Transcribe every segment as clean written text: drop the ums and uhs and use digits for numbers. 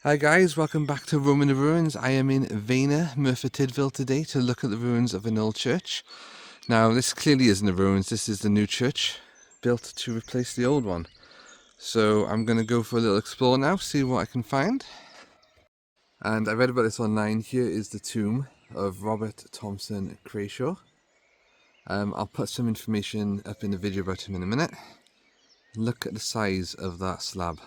Hi guys, welcome back to Roman Ruins. I am in Vaynor, Merthyr Tydfil today to look at the ruins of an old church. Now this clearly isn't the ruins, this is the new church built to replace the old one. So I'm going to go for a little explore now, see what I can find. And I read about this online. Here is the tomb of Robert Thompson Crashaw. I'll put some information up in the video about him in a minute. Look at the size of that slab.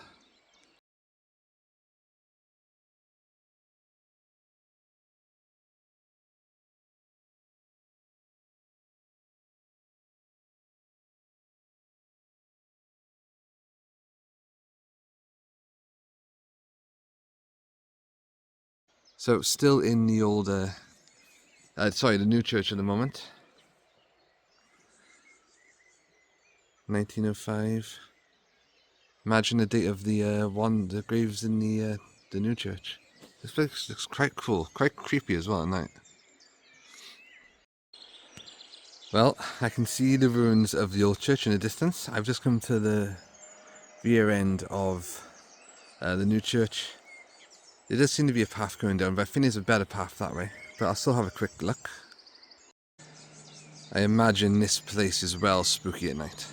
So still in the old, the new church at the moment. 1905. Imagine the date of the graves in the new church. This place looks quite cool, quite creepy as well at night. Well, I can see the ruins of the old church in the distance. I've just come to the rear end of the new church. There does seem to be a path going down, but I think there's a better path that way. But I'll still have a quick look. I imagine this place is well spooky at night.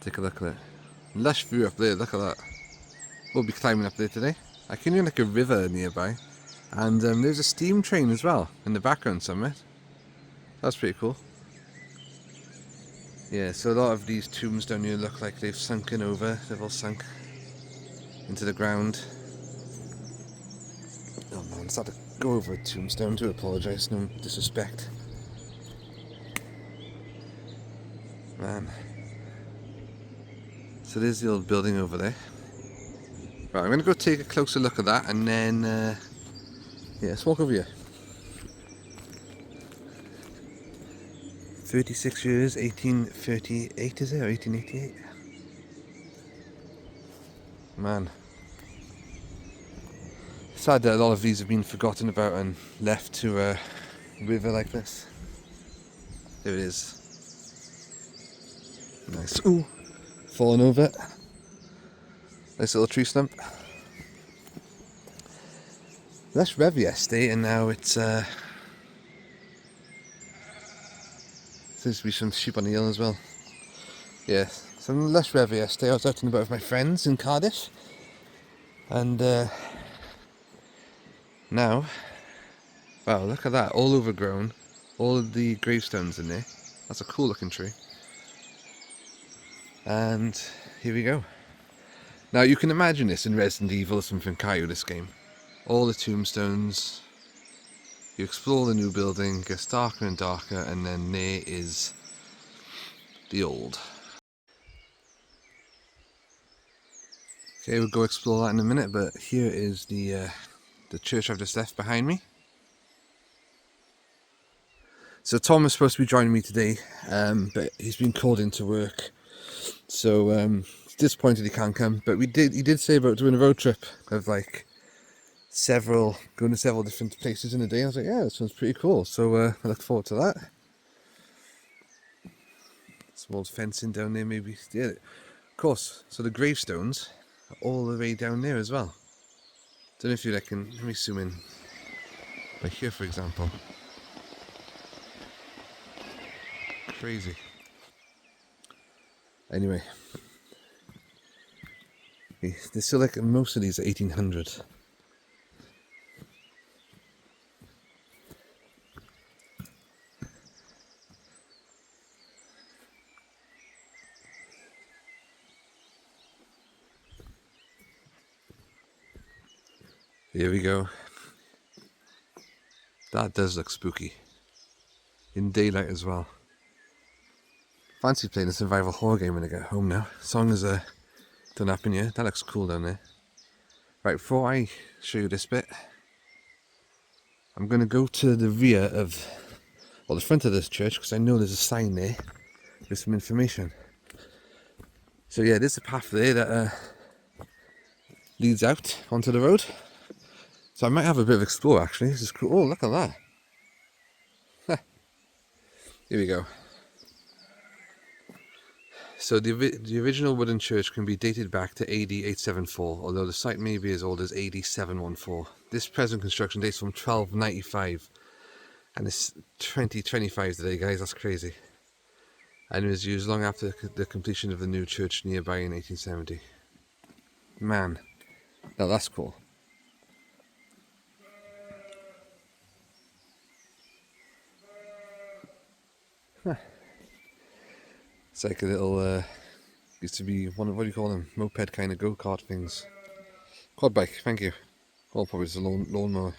Take a look at it. Lush view up there, look at that. We'll be climbing up there today. I can hear like a river nearby. And there's a steam train as well in the background somewhere. That's pretty cool. Yeah, so a lot of these tombs down here look like they've sunken over. They've all sunk into the ground. Oh man, it's had to go over a tombstone. To apologise, no disrespect. Man. So there's the old building over there. Right, I'm going to go take a closer look at that and then, yeah, let's walk over here. 36 years, 1838 is it, or 1888? Man. Sad that a lot of these have been forgotten about and left to a river like this. There it is. Nice. Ooh, fallen over it. Nice little tree stump. That's Revy Estate, and now it's seems to be some sheep on the hill as well. Yeah, some less Revy Estate. I was out and about with my friends in Cardiff, and now, wow, look at that, all overgrown, all of the gravestones in there. That's a cool looking tree. And here we go. Now you can imagine this in Resident Evil or something, can't you, this game? All the tombstones, you explore the new building, gets darker and darker, and then there is the old. Okay, we'll go explore that in a minute, but here is the church I've just left behind me. So Tom is supposed to be joining me today, but he's been called into work, so he's disappointed he can't come. But he did say about doing a road trip of like going to several different places in a day. I was like, yeah, that sounds pretty cool. So I look forward to that. Some old fencing down there, maybe. Yeah, of course. So the gravestones are all the way down there as well. Don't know if you reckon. Let me zoom in. Like here, for example. Crazy. Anyway, there's still like most of these are 1800. Here we go. That does look spooky. In daylight as well. Fancy playing a survival horror game when I get home now. As long as don't happen here. That looks cool down there. Right, before I show you this bit, I'm going to go to the rear of, well, the front of this church, because I know there's a sign there with some information. So yeah, there's a path there that leads out onto the road. So I might have a bit of explore actually. This is cool. Oh, look at that. Here we go. So the original wooden church can be dated back to AD 874, although the site may be as old as AD 714. This present construction dates from 1295, and it's 2025 today, guys. That's crazy. And it was used long after the completion of the new church nearby in 1870. Man, now that's cool. Huh. It's like a little, used to be one of, what do you call them, moped kind of go-kart things. Quad bike, thank you. Oh, probably it's a lawnmower.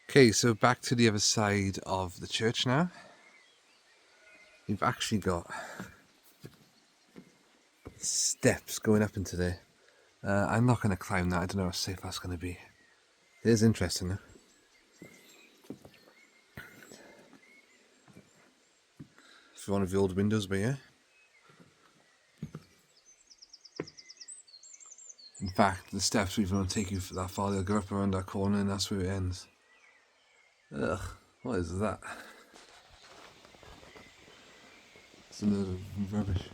Okay, so back to the other side of the church now. You've actually got steps going up into there. I'm not going to climb that. I don't know how safe that's going to be. It is interesting though. For one of the old windows, but yeah. In fact, the steps even don't take you that far. They'll go up around that corner and that's where it ends. Ugh, what is that? It's another rubbish.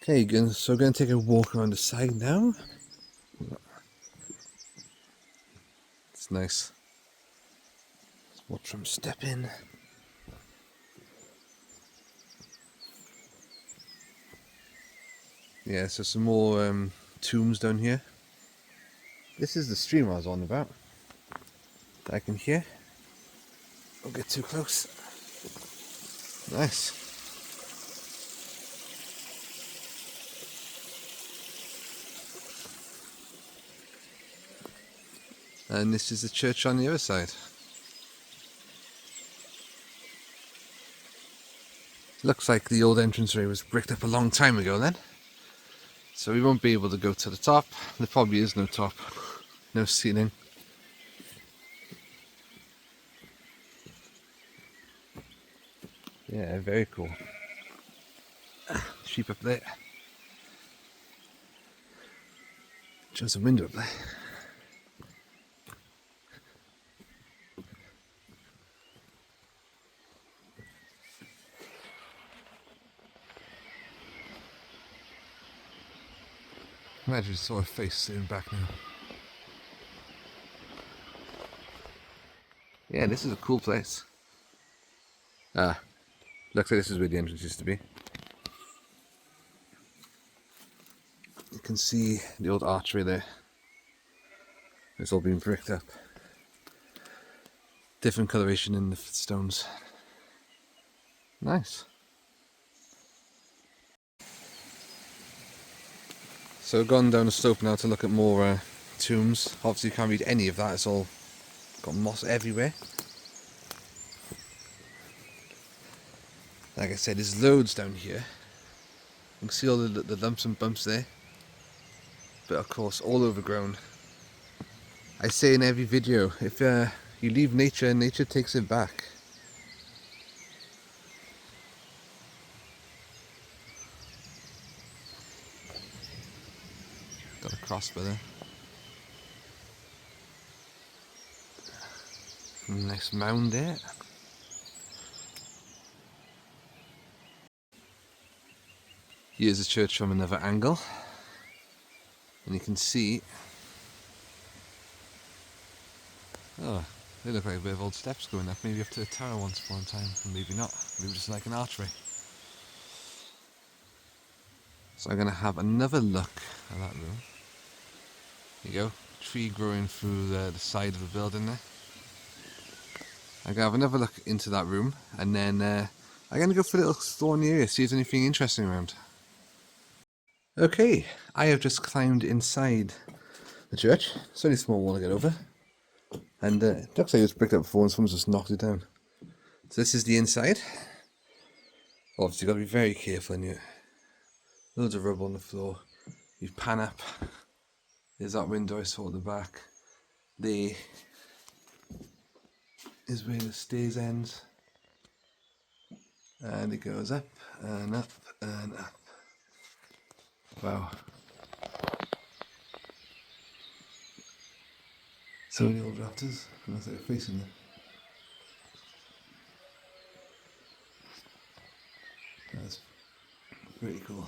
Okay, so we're going to take a walk around the side now. It's nice. Let's watch them step in. Yeah, so some more tombs down here. This is the stream I was on about. That I can hear. Don't get too close. Nice. And this is the church on the other side. Looks like the old entranceway was bricked up a long time ago then. So we won't be able to go to the top. There probably is no top. No ceiling. Yeah, very cool. Sheep up there. Just a window up there. Imagine you saw a face sitting back now. Yeah, this is a cool place. Ah, looks like this is where the entrance used to be. You can see the old archway there. It's all been bricked up. Different coloration in the stones. Nice. So we've gone down the slope now to look at more tombs. Obviously you can't read any of that, it's all got moss everywhere. Like I said, there's loads down here. You can see all the lumps and bumps there. But of course, all overgrown. I say in every video, if you leave nature, nature takes it back. Got a crossbow there. Nice mound there. Here's the church from another angle. And you can see, oh, they look like a bit of old steps going up. Maybe up to the tower once upon a time, or maybe not. Maybe just like an archway. So I'm going to have another look at that room. There you go, tree growing through the side of the building there. I'm going to have another look into that room, and then I'm going to go for a little explore in the area, see if there's anything interesting around. Okay, I have just climbed inside the church. It's only a small wall to get over. And it looks like it was bricked up before and someone's just knocked it down. So this is the inside. Obviously you've got to be very careful in here. Loads of rubble on the floor. You pan up. There's that window I saw at the back. There is where the stairs ends. And it goes up and up and up. Wow. So many old rafters. And that's like facing there. Pretty cool.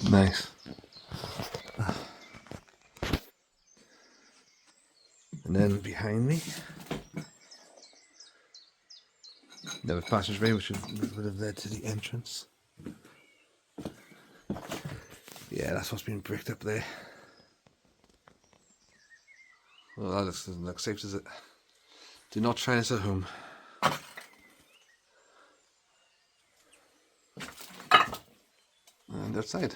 Nice. And then behind me, another passageway which would have led to the entrance. Yeah, that's what's been bricked up there. Well, that doesn't look safe, does it? Do not try this at home. And outside.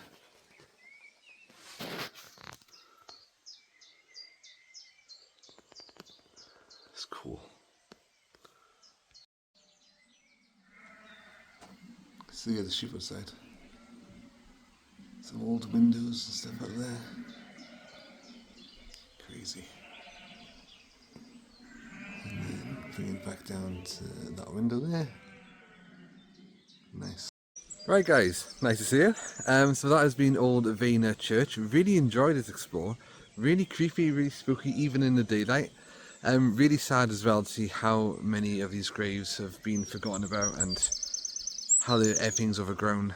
It's cool. See the sheep outside. Some old windows and stuff out there. Crazy. And then bring it back down to that window there. Nice. Right guys, nice to see you. So that has been Old Vaynor Church. Really enjoyed this explore. Really creepy, really spooky, even in the daylight. Really sad as well to see how many of these graves have been forgotten about and how everything's overgrown.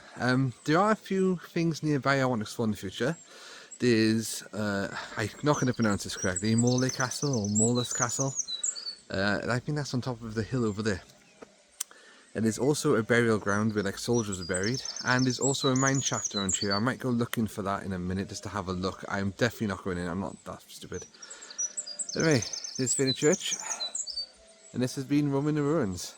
There are a few things nearby I want to explore in the future. There's, I'm not going to pronounce this correctly, Morley Castle or Morlus Castle. I think that's on top of the hill over there. And there's also a burial ground where like soldiers are buried, and there's also a mine shaft around here. I might go looking for that in a minute just to have a look. I'm definitely not going in, I'm not that stupid. Anyway, this has been a church, and this has been Roaming the Ruins.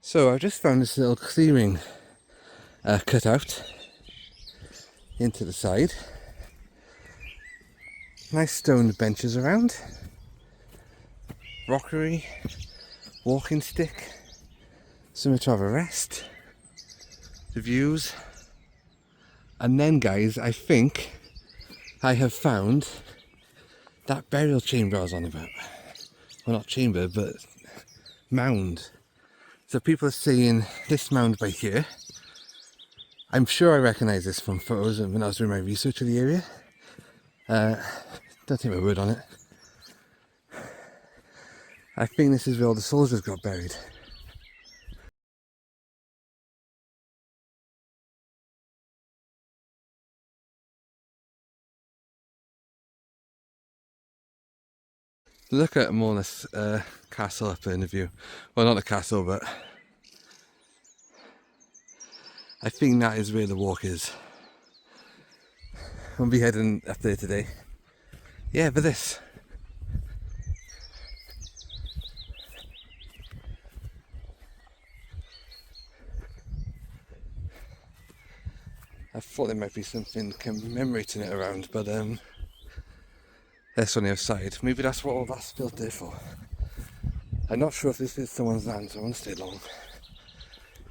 So I've just found this little clearing cut out into the side. Nice stone benches around, rockery, walking stick, somewhere to have a rest, the views, and then guys, I think I have found that burial chamber I was on about. Well, not chamber, but mound. So people are saying this mound by here. I'm sure I recognise this from photos and when I was doing my research of the area. Don't take my word on it. I think this is where all the soldiers got buried. Look at Morlus castle up there in the view. Well, not the castle, but I think that is where the walk is. I'll be heading up there today. Yeah, but this. I thought there might be something commemorating it around, but that's on the other side. Maybe that's what all that's built there for. I'm not sure if this is someone's land, so I won't stay long.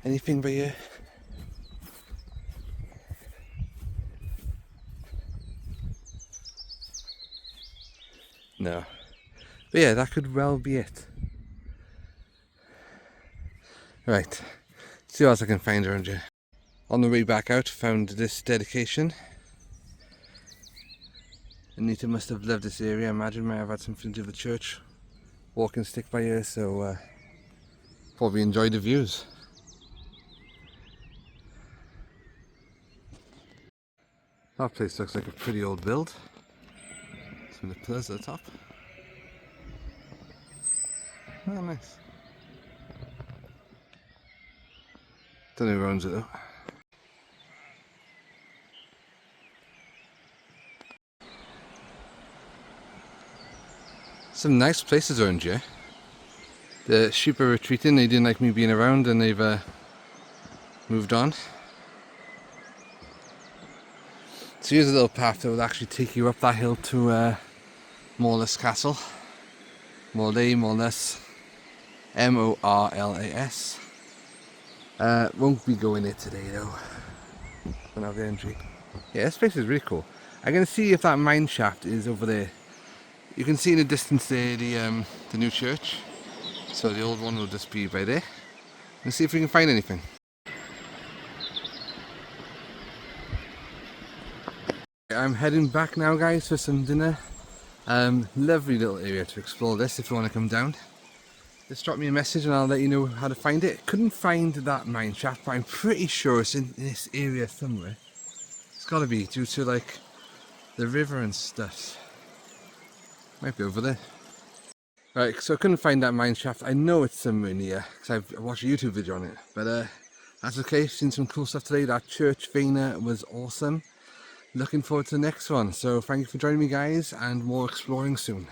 Anything by here? No. But yeah, that could well be it. Right, see what else I can find around here. On the way back out, found this dedication. Anita must have loved this area. I imagine might have had something to do with the church. Walking stick by here, so probably enjoyed the views. That place looks like a pretty old build. Some of the pillars at the top. Oh, nice. Don't know who owns it though. Some nice places around here. The sheep are retreating, they didn't like me being around and they've moved on. So here's a little path that will actually take you up that hill to Morlus Castle. Morley, Morlus, M-O-R-L-A-S. Won't be going there today though. Don't have the entry. Yeah, this place is really cool. I'm going to see if that mine shaft is over there. You can see in the distance there the new church. So the old one will just be by there. Let's see if we can find anything. I'm heading back now, guys, for some dinner. Lovely little area to explore this if you want to come down. Just drop me a message and I'll let you know how to find it. Couldn't find that mine shaft, but I'm pretty sure it's in this area somewhere. It's got to be due to like the river and stuff. Might be over there. Right, so I couldn't find that mine shaft. I know it's somewhere near because I've watched a YouTube video on it. But that's okay. Seen some cool stuff today. That Church Vaynor was awesome. Looking forward to the next one. So thank you for joining me, guys, and more exploring soon.